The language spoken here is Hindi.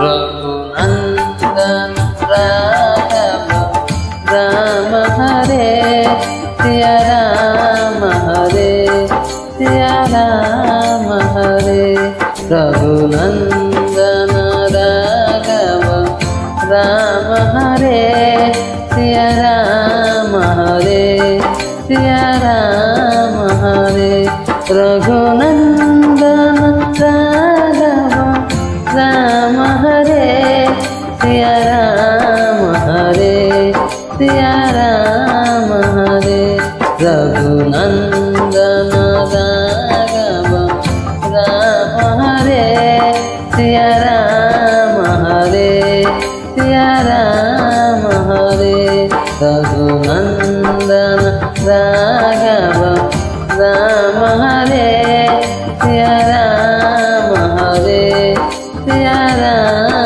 रघुनंदन राघव राम हरे सिया राम हरे सिया राम हरे रघुनंदन राघव राम हरे सिया राम हरे सिया राम हरे रघुनंदन राघव राम हरे सिया राम हरे सिया राम हरे रघुनंदन राघव राम हरे सिया राम हरे सिया राम हरे रघुनंदन राघव राम हरे सिया राम हरे सिया राम